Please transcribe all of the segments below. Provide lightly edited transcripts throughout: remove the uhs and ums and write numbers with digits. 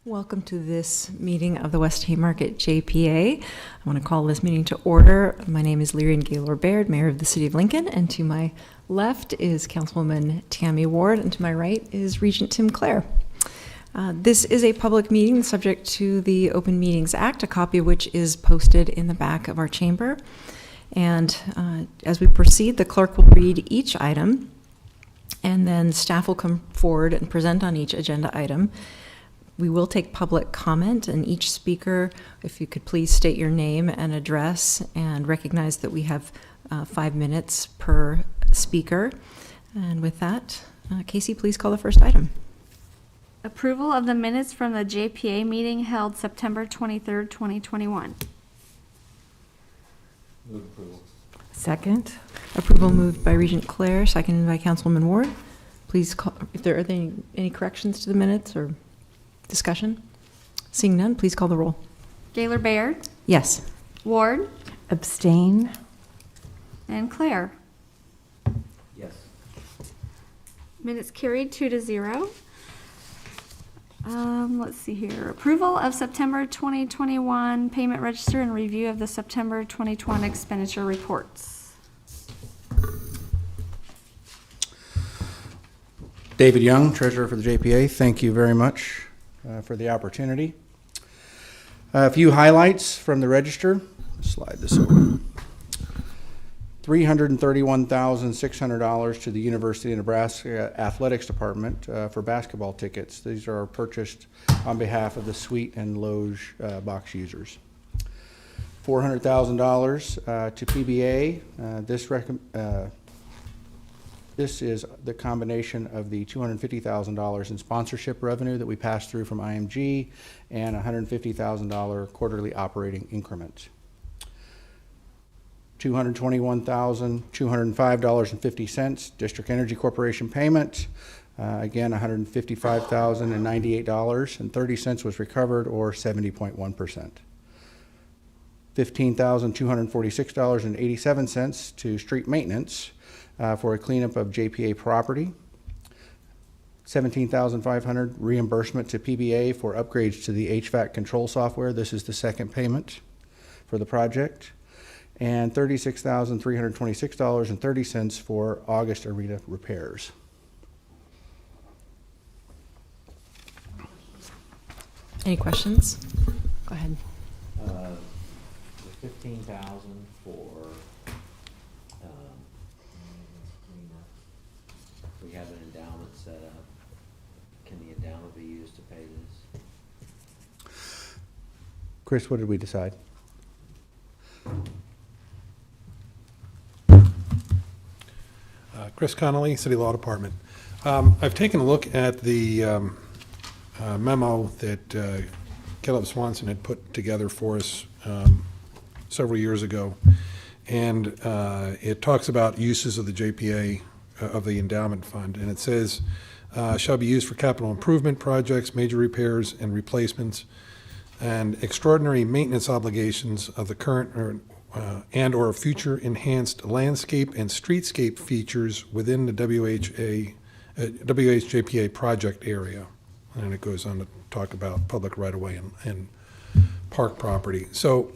Welcome to this meeting of the West Haymarket JPA. I want to call this meeting to order. My name is Lyrian Gaylor-Baird, Mayor of the City of Lincoln, and to my left is Councilwoman Tammy Ward, and to my right is Regent Tim Clare. This is a public meeting subject to the Open Meetings Act, a copy of which is posted in the back of our chamber. And as we proceed, the clerk will read each item, and then staff will come forward and present on each agenda item. We will take public comment, and each speaker, if you could please state your name and address, and recognize that we have 5 minutes per speaker. And with that, Casey, please call the first item. Approval of the minutes from the JPA meeting held September 23rd, 2021. Move approval. Second. Approval moved by Regent Clare, seconded by Councilwoman Ward. Please call if there are any corrections to the minutes or discussion. Seeing none, please call the roll. Gaylor-Baird, Yes. Ward, Abstain. and Claire. Yes. Minutes carried 2-0. Let's see here. Approval of September 2021 payment register and review of the September 2021 expenditure reports. David Young, Treasurer for the JPA. Thank you very much for the opportunity. A few highlights from the register. Slide this over. $331,600 to the University of Nebraska Athletics Department for basketball tickets. These are purchased on behalf of the suite and loge box users. $400,000 to PBA. This is the combination of the $250,000 in sponsorship revenue that we passed through from IMG and $150,000 quarterly operating increment. $221,205.50 District Energy Corporation payment. Again, $155,098.30 was recovered, or 70.1%. $15,246.87 to street maintenance for a cleanup of JPA property. $17,500 reimbursement to PBA for upgrades to the HVAC control software. This is the second payment for the project. And $36,326.30 for August arena repairs. Any questions? Go ahead. The $15,000 for we have an endowment set up. Can the endowment be used to pay this? Chris, what did we decide? Chris Connolly, City Law Department. I've taken a look at the memo that Caleb Swanson had put together for us several years ago, and it talks about uses of the JPA, of the endowment fund, and it says, shall be used for capital improvement projects, major repairs and replacements, and extraordinary maintenance obligations of the current or future enhanced landscape and streetscape features within the WHJPA project area. And it goes on to talk about public right-of-way and park property. So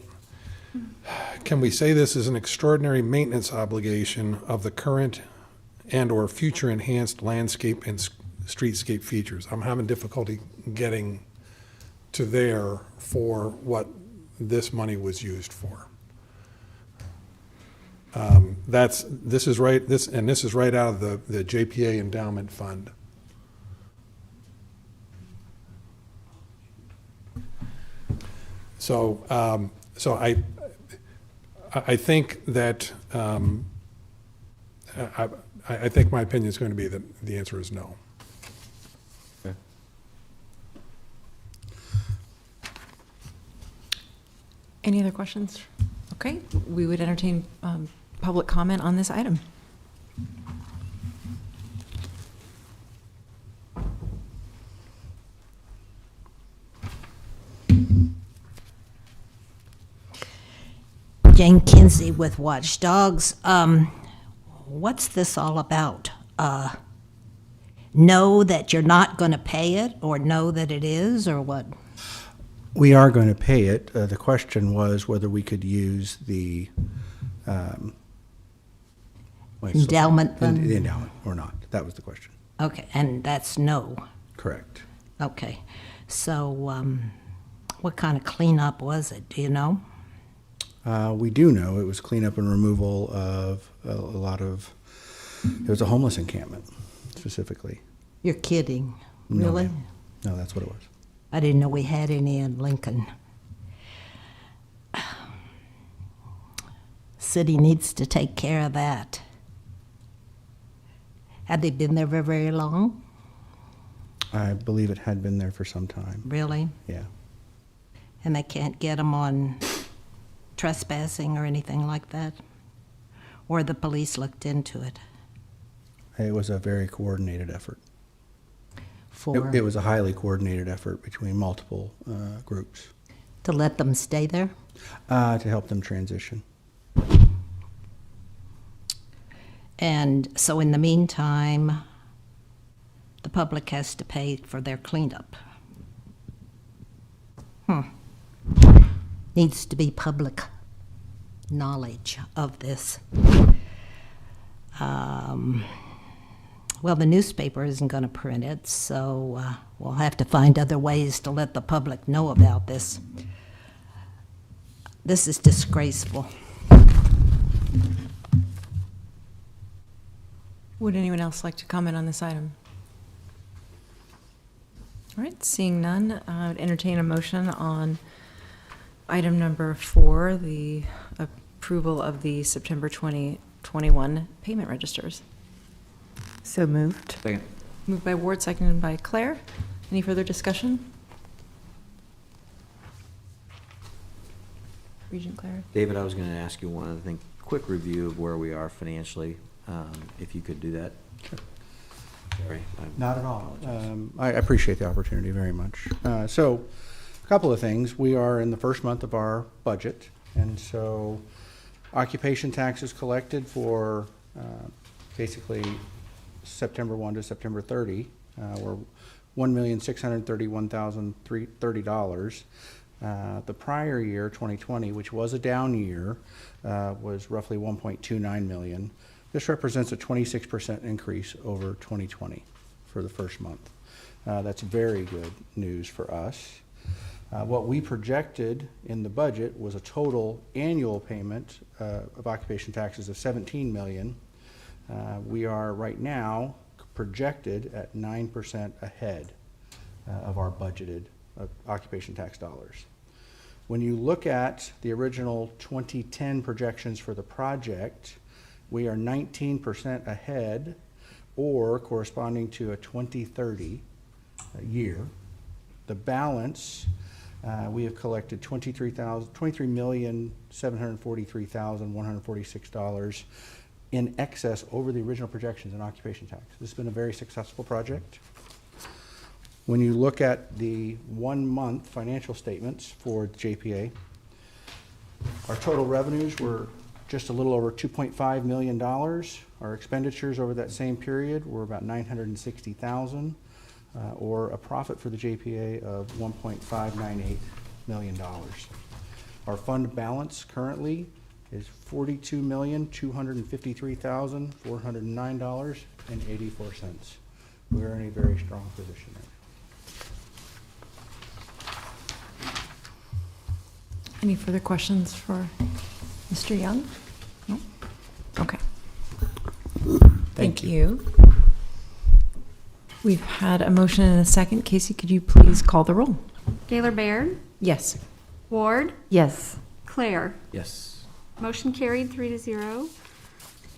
can we say this is an extraordinary maintenance obligation of the current and or future enhanced landscape and streetscape features? I'm having difficulty getting to there for what this money was used for. This is right out of the JPA endowment fund. So I think that I think my opinion is going to be that the answer is no. Okay. Any other questions? Okay, we would entertain public comment on this item. Jane Kinsey with Watchdogs. What's this all about? know that you're not going to pay it, or know that it is, or what? We are going to pay it. The question was whether we could use the Endowment fund? The endowment or not. That was the question. Okay, and that's no. Correct. Okay, so what kind of cleanup was it, do you know? We do know it was cleanup and removal of a lot of, it was a homeless encampment specifically. You're kidding, No, really? ma'am. No, that's what it was. I didn't know we had any in Lincoln. City needs to take care of that. Had they been there very, very long? I believe it had been there for some time. Really? Yeah. And they can't get them on trespassing or anything like that? Or the police looked into it? It was a very coordinated effort. For It was a highly coordinated effort between multiple groups to let them stay there? to help them transition. And so in the meantime, the public has to pay for their cleanup. Needs to be public knowledge of this. Well, the newspaper isn't going to print it, so we'll have to find other ways to let the public know about this. This is disgraceful. Would anyone else like to comment on this item? All right, seeing none, I would entertain a motion on item number 4, the approval of the September 2021 payment registers. So moved. Second. Moved by Ward, seconded by Claire. Any further discussion? Regent Claire? David, I was going to ask you one other thing, quick review of where we are financially, if you could do that. Sure. Sorry. Not at all. I appreciate the opportunity very much. So, a couple of things. We are in the first month of our budget, and so occupation taxes collected for basically September 1 to September 30 were $1,631,030. The prior year, 2020, which was a down year, was roughly $1.29 million. This represents a 26% increase over 2020 for the first month. That's very good news for us. What we projected in the budget was a total annual payment of occupation taxes of $17 million. We are right now projected at 9% ahead of our budgeted occupation tax dollars. When you look at the original 2010 projections for the project, we are 19% ahead, or corresponding to a 2030 year. The balance, we have collected $23,743,146 in excess over the original projections in occupation tax. This has been a very successful project. When you look at the 1 month financial statements for JPA, our total revenues were just a little over $2.5 million. Our expenditures over that same period were about $960,000, or a profit for the JPA of $1.598 million. Our fund balance currently is $42,253,409.84. We're in a very strong position there. Any further questions for Mr. Young? No? Okay. Thank you. We've had a motion and a second. Casey, could you please call the roll? Gaylor Baird? Yes. Ward? Yes. Claire? Yes. Motion carried 3-0.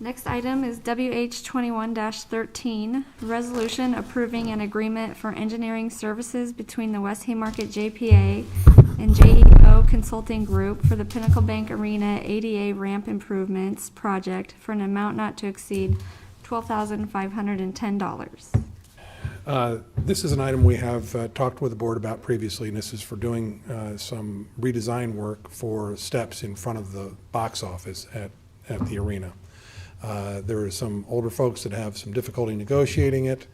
Next item is WH 21-13, resolution approving an agreement for engineering services between the West Haymarket JPA and JEO Consulting Group for the Pinnacle Bank Arena ADA ramp improvements project for an amount not to exceed $12,510. This is an item we have talked with the board about previously, and this is for doing some redesign work for steps in front of the box office at the arena. There are some older folks that have some difficulty negotiating it.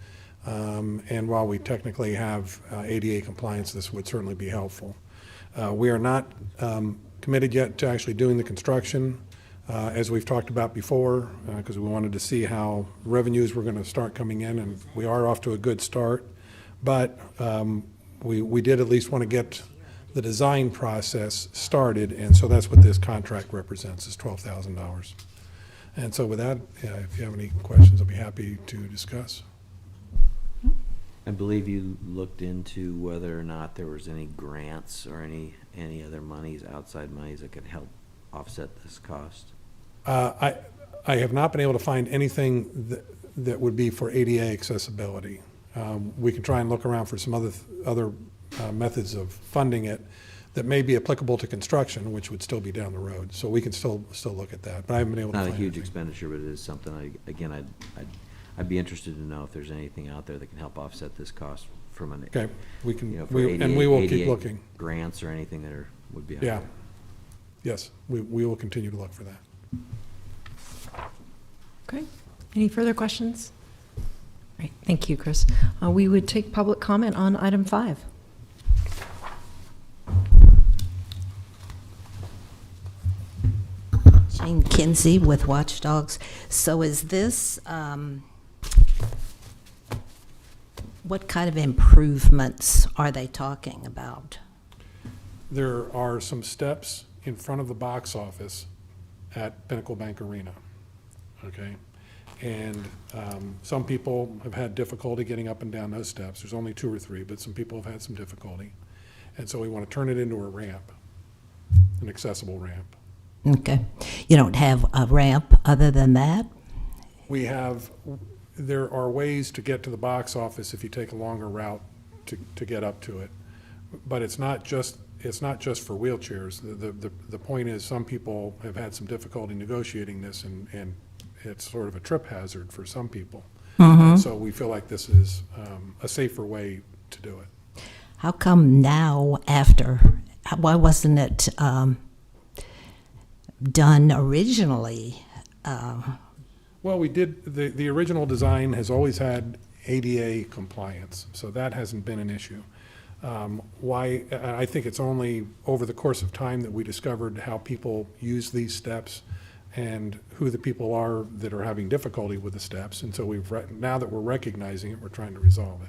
And while we technically have ADA compliance, this would certainly be helpful. We are not committed yet to actually doing the construction, as we've talked about before, because we wanted to see how revenues were going to start coming in, and we are off to a good start. But we did at least want to get the design process started, and so that's what this contract represents, is $12,000. And so with that, if you have any questions, I'll be happy to discuss. I believe you looked into whether or not there was any grants or any other monies, outside monies that could help offset this cost. I have not been able to find anything that would be for ADA accessibility. We can try and look around for some other methods of funding it that may be applicable to construction, which would still be down the road. So we can still look at that, but I haven't been able to Not find a huge anything. expenditure, but it is something, I'd be interested to know if there's anything out there that can help offset this cost from an, Okay, we can, for and we will keep ADA looking. grants or anything that would be out Yeah. there. Yes, we will continue to look for that. Okay. Any further questions? Right. Thank you, Chris. We would take public comment on item 5. Jane Kinsey with Watchdogs. So is this, what kind of improvements are they talking about? There are some steps in front of the box office at Pinnacle Bank Arena, okay? And some people have had difficulty getting up and down those steps. There's only 2 or 3, but some people have had some difficulty. And so we want to turn it into a ramp, an accessible ramp. Okay. You don't have a ramp other than that? There are ways to get to the box office if you take a longer route to get up to it. But it's not just for wheelchairs. The point is, some people have had some difficulty negotiating this, and it's sort of a trip hazard for some people. So we feel like this is a safer way to do it. How come now after? Why wasn't it done originally? Well, we did, the original design has always had ADA compliance, so that hasn't been an issue. Why, I think it's only over the course of time that we discovered how people use these steps and who the people are that are having difficulty with the steps. And so now that we're recognizing it, we're trying to resolve it.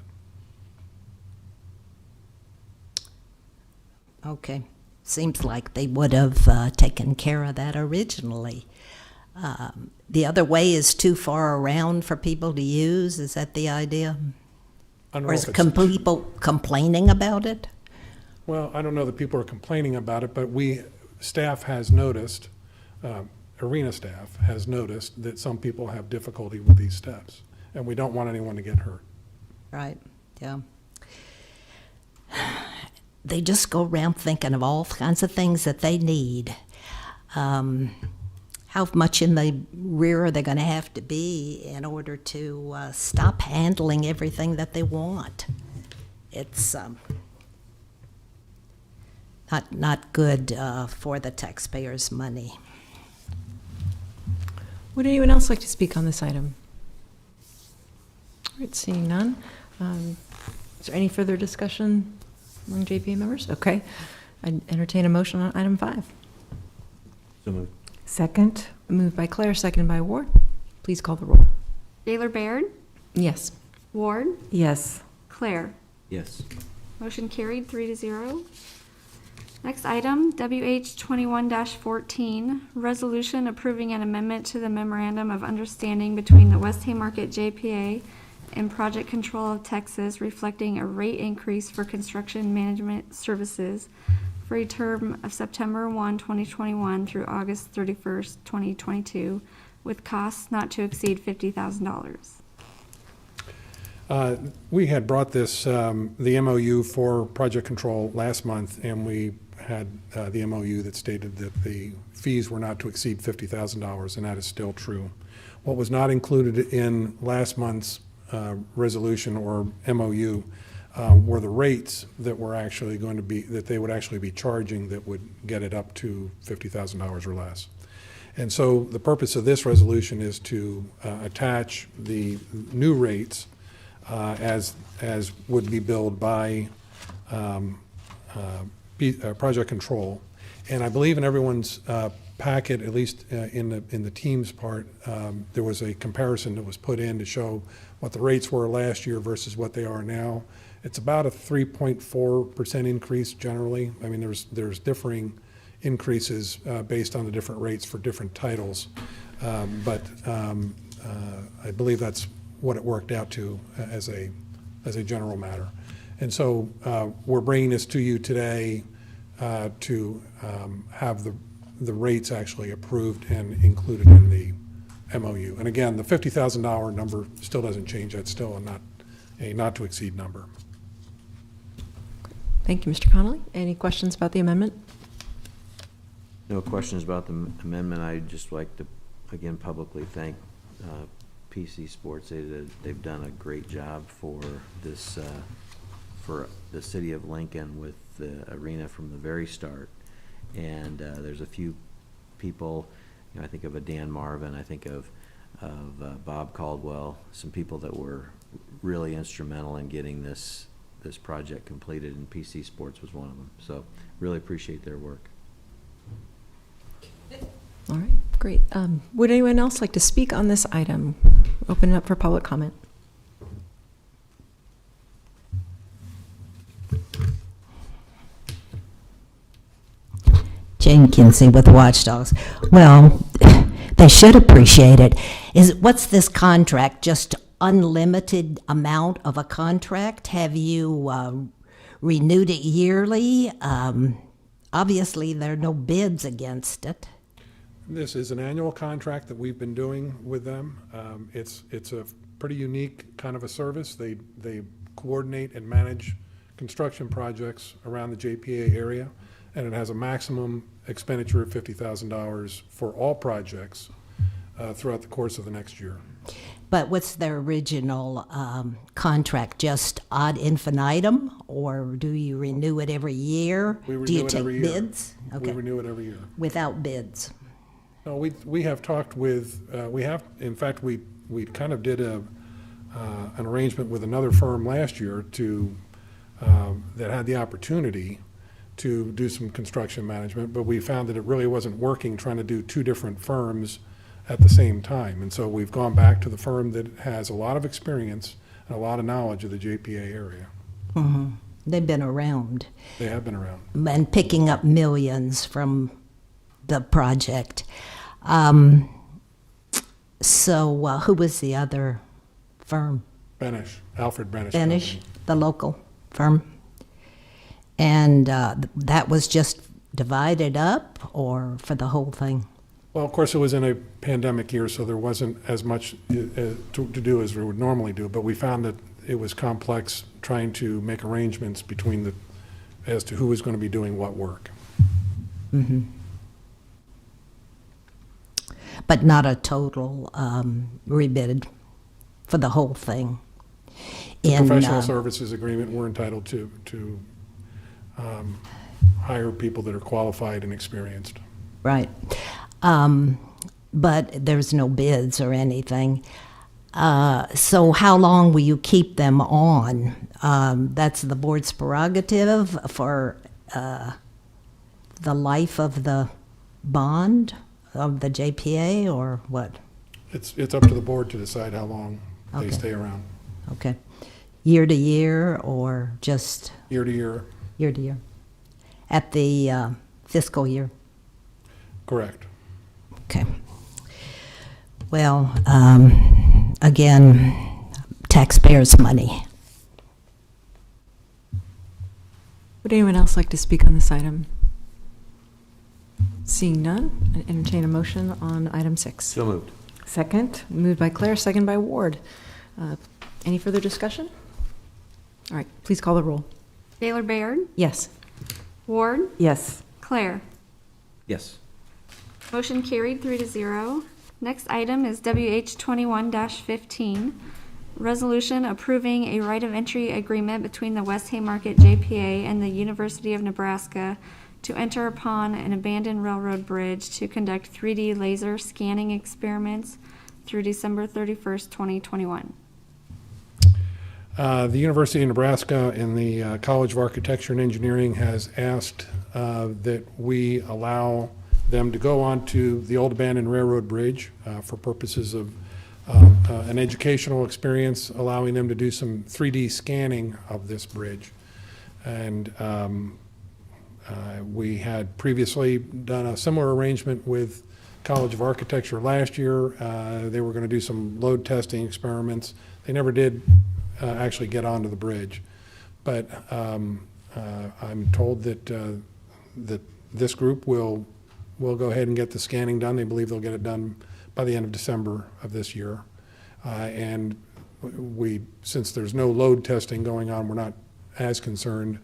Okay. Seems like they would have taken care of that originally. The other way is too far around for people to use. Is that the idea? I don't know Or is if it's- people complaining about it? Well, I don't know that people are complaining about it, but staff has noticed, arena staff has noticed that some people have difficulty with these steps, and we don't want anyone to get hurt. Right, yeah. They just go around thinking of all kinds of things that they need. How much in the rear are they going to have to be in order to stop handling everything that they want? It's not good for the taxpayers' money. Would anyone else like to speak on this item? All right, seeing none. Is there any further discussion among JPA members? Okay. I'd entertain a motion on item 5. So moved. Second. Moved by Claire, seconded by Ward. Please call the roll. Gaylor Baird? Yes. Ward? Yes. Claire? Yes. Motion carried 3-0. Next item, WH 21-14, resolution approving an amendment to the Memorandum of Understanding between the West Haymarket JPA and Project Control of Texas, reflecting a rate increase for construction management services for a term of September 1, 2021 through August 31st, 2022, with costs not to exceed $50,000. We had brought this, the MOU for project control last month, and we had the MOU that stated that the fees were not to exceed $50,000, and that is still true. What was not included in last month's resolution or MOU were the rates that were actually going to be, that they would actually be charging that would get it up to $50,000 or less. And so the purpose of this resolution is to attach the new rates as would be billed by project control. And I believe in everyone's packet, at least in the team's part, there was a comparison that was put in to show what the rates were last year versus what they are now. It's about a 3.4% increase generally. I mean, there's differing increases based on the different rates for different titles. But I believe that's what it worked out to as a general matter. And so we're bringing this to you today to have the rates actually approved and included in the MOU. And again, the $50,000 number still doesn't change. That's still a not to exceed number. Thank you, Mr. Connolly. Any questions about the amendment? No questions about the amendment. I'd just like to, again, publicly thank PC Sports. They've done a great job for this, for the city of Lincoln with the arena from the very start. And there's a few people, I think of a Dan Marvin, I think of Bob Caldwell, some people that were really instrumental in getting this project completed, and PC Sports was one of them. So really appreciate their work. All right, great. Would anyone else like to speak on this item? Open it up for public comment. Jane Kinsey with Watchdogs. Well, they should appreciate it. What's this contract? Just unlimited amount of a contract? Have you renewed it yearly? Obviously, there are no bids against it. This is an annual contract that we've been doing with them. It's a pretty unique kind of a service. They coordinate and manage construction projects around the JPA area, and it has a maximum expenditure of $50,000 for all projects throughout the course of the next year. But what's their original contract? Just ad infinitum, or do you renew it every year? We renew do you it take every year. bids? Okay. We renew it every year. Without bids. No, we have talked with, in fact, we kind of did an arrangement with another firm last year that had the opportunity to do some construction management, but we found that it really wasn't working trying to do two different firms at the same time. And so we've gone back to the firm that has a lot of experience and a lot of knowledge of the JPA area. Mm-hmm. They've been around. They have been around. And picking up millions from the project. So who was the other firm? Benish, Alfred Benish. Benish, Company. the local firm. And that was just divided up, or for the whole thing? Well, of course, it was in a pandemic year, so there wasn't as much to do as we would normally do, but we found that it was complex trying to make arrangements between as to who was going to be doing what work. Mm-hmm. But not a total rebid for the whole thing. The professional services agreement, we're entitled to hire people that are qualified and experienced. Right. But there's no bids or anything. So how long will you keep them on? That's the board's prerogative for the life of the bond of the JPA, or what? It's up to the board to decide how long they stay around. Okay. Year to year, or just? Year to year. Year to year. At the fiscal year? Correct. Okay. Well, again, taxpayers' money. Would anyone else like to speak on this item? Seeing none, I entertain a motion on item 6. So moved. Second, moved by Claire, second by Ward. Any further discussion? All right, please call the roll. Gaylor Baird? Yes. Ward? Yes. Claire? Yes. Motion carried 3-0. Next item is WH 21-15, resolution approving a right of entry agreement between the West Haymarket JPA and the University of Nebraska to enter upon an abandoned railroad bridge to conduct 3D laser scanning experiments through December 31st, 2021. The University of Nebraska and the College of Architecture and Engineering has asked that we allow them to go onto the old abandoned railroad bridge for purposes of an educational experience, allowing them to do some 3D scanning of this bridge. And we had previously done a similar arrangement with College of Architecture last year. They were going to do some load testing experiments. They never did actually get onto the bridge. But I'm told that that this group will go ahead and get the scanning done. They believe they'll get it done by the end of December of this year. And since there's no load testing going on, we're not as concerned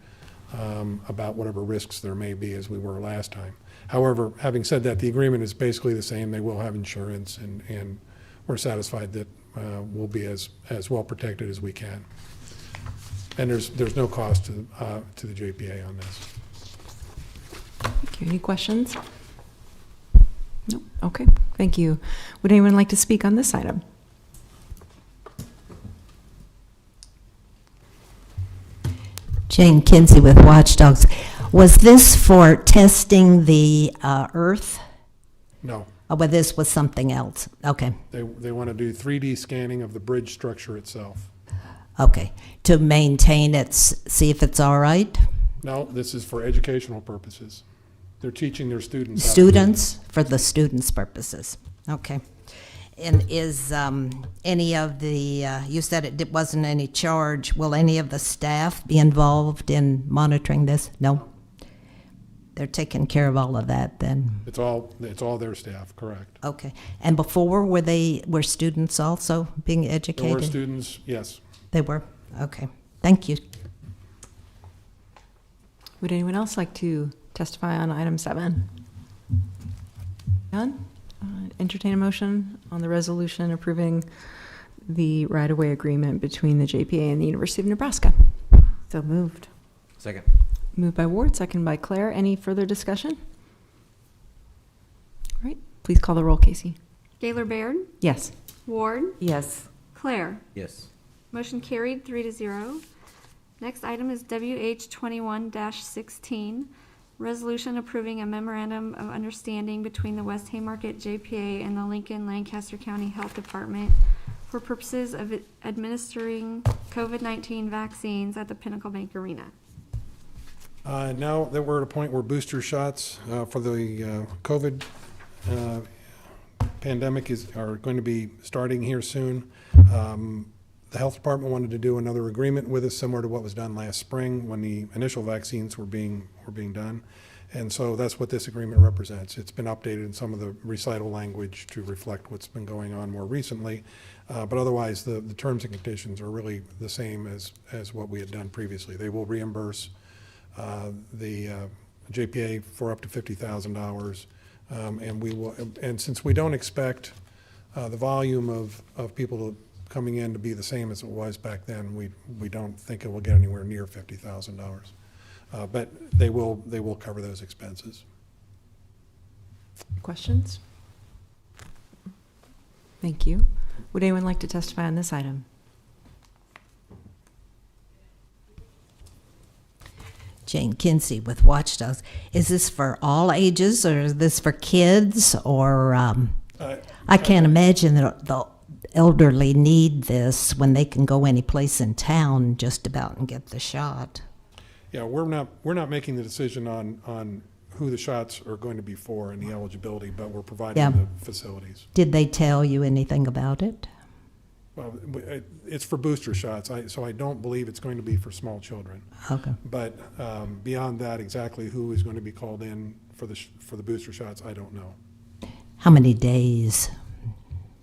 about whatever risks there may be as we were last time. However, having said that, the agreement is basically the same. They will have insurance, and we're satisfied that we'll be as well protected as we can. And there's no cost to the JPA on this. Thank you. Any questions? No? Okay, thank you. Would anyone like to speak on this item? Jane Kinsey with Watchdogs. Was this for testing the earth? No, Oh, but this was something else. Okay, they want to do 3D scanning of the bridge structure itself. okay. To maintain it, see if it's all right? No, this is for educational purposes. They're teaching their students. how to do it. Students, for the students' purposes. Okay. And is any of the, you said it wasn't any charge, will any of the staff be involved in monitoring this? No? They're taking care of all of that then? It's all their staff, correct. Okay. And before, were students also being educated? There were students, yes. They were? Okay. Thank you. Would anyone else like to testify on item 7? None? Entertain a motion on the resolution approving the right-of-way agreement between the JPA and the University of Nebraska. So moved. Second. Moved by Ward, second by Claire. Any further discussion? All right, please call the roll, Casey. Gaylor Baird? Yes. Ward? Yes. Claire? Yes. Motion carried 3-0. Next item is WH 21-16, resolution approving a memorandum of understanding between the West Haymarket JPA and the Lincoln Lancaster County Health Department for purposes of administering COVID-19 vaccines at the Pinnacle Bank Arena. Now that we're at a point where booster shots for the COVID pandemic are going to be starting here soon. The health department wanted to do another agreement with us, similar to what was done last spring when the initial vaccines were being done. And so that's what this agreement represents. It's been updated in some of the recital language to reflect what's been going on more recently. But otherwise, the terms and conditions are really the same as what we had done previously. They will reimburse the JPA for up to $50,000. And we will, and since we don't expect the volume of people coming in to be the same as it was back then, we don't think it will get anywhere near $50,000. But they will cover those expenses. Questions? Thank you. Would anyone like to testify on this item? Jane Kinsey with Watchdogs. Is this for all ages, or is this for kids, or I can't imagine that the elderly need this when they can go any place in town just about and get the shot. Yeah, we're not making the decision on who the shots are going to be for and the eligibility, but we're providing Yeah. the facilities. Did they tell you anything about it? Well, it's for booster shots, so I don't believe it's going to be for small children. Okay. But beyond that, exactly who is going to be called in for the booster shots, I don't know. How many days?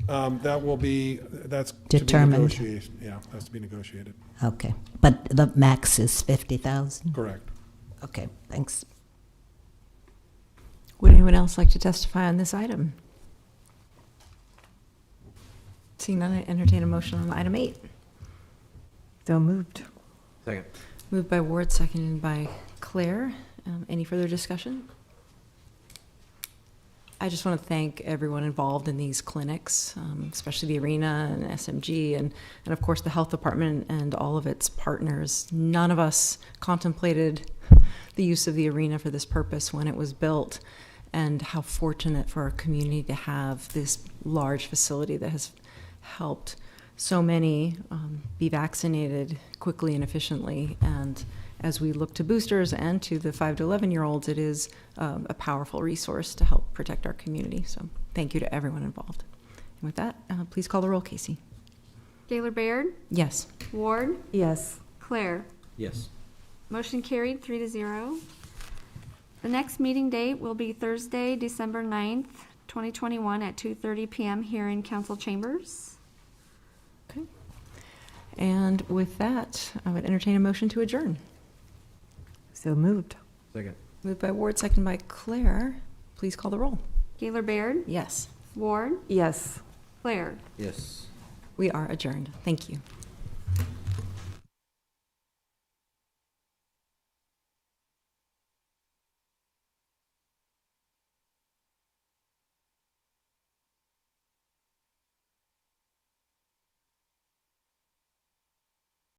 That's Determined. To be negotiated. Yeah, that's to be negotiated. Okay. But the max is 50,000? Correct. Okay, thanks. Would anyone else like to testify on this item? Seeing none, I entertain a motion on item 8. So moved. Second. Moved by Ward, seconded by Claire. Any further discussion? I just want to thank everyone involved in these clinics, especially the arena and SMG and of course the health department and all of its partners. None of us contemplated the use of the arena for this purpose when it was built, and how fortunate for our community to have this large facility that has helped so many be vaccinated quickly and efficiently. And as we look to boosters and to the 5 to 11-year-olds, it is a powerful resource to help protect our community. So thank you to everyone involved. And with that, please call the roll, Casey. Gaylor Baird? Yes. Ward? Yes. Claire? Yes. Motion carried, 3-0. The next meeting date will be Thursday, December 9th, 2021 at 2:30 PM here in council chambers. Okay. And with that, I would entertain a motion to adjourn. So moved. Second. Moved by Ward, second by Claire. Please call the roll. Gaylor Baird? Yes. Ward? Yes. Claire? Yes. We are adjourned. Thank you.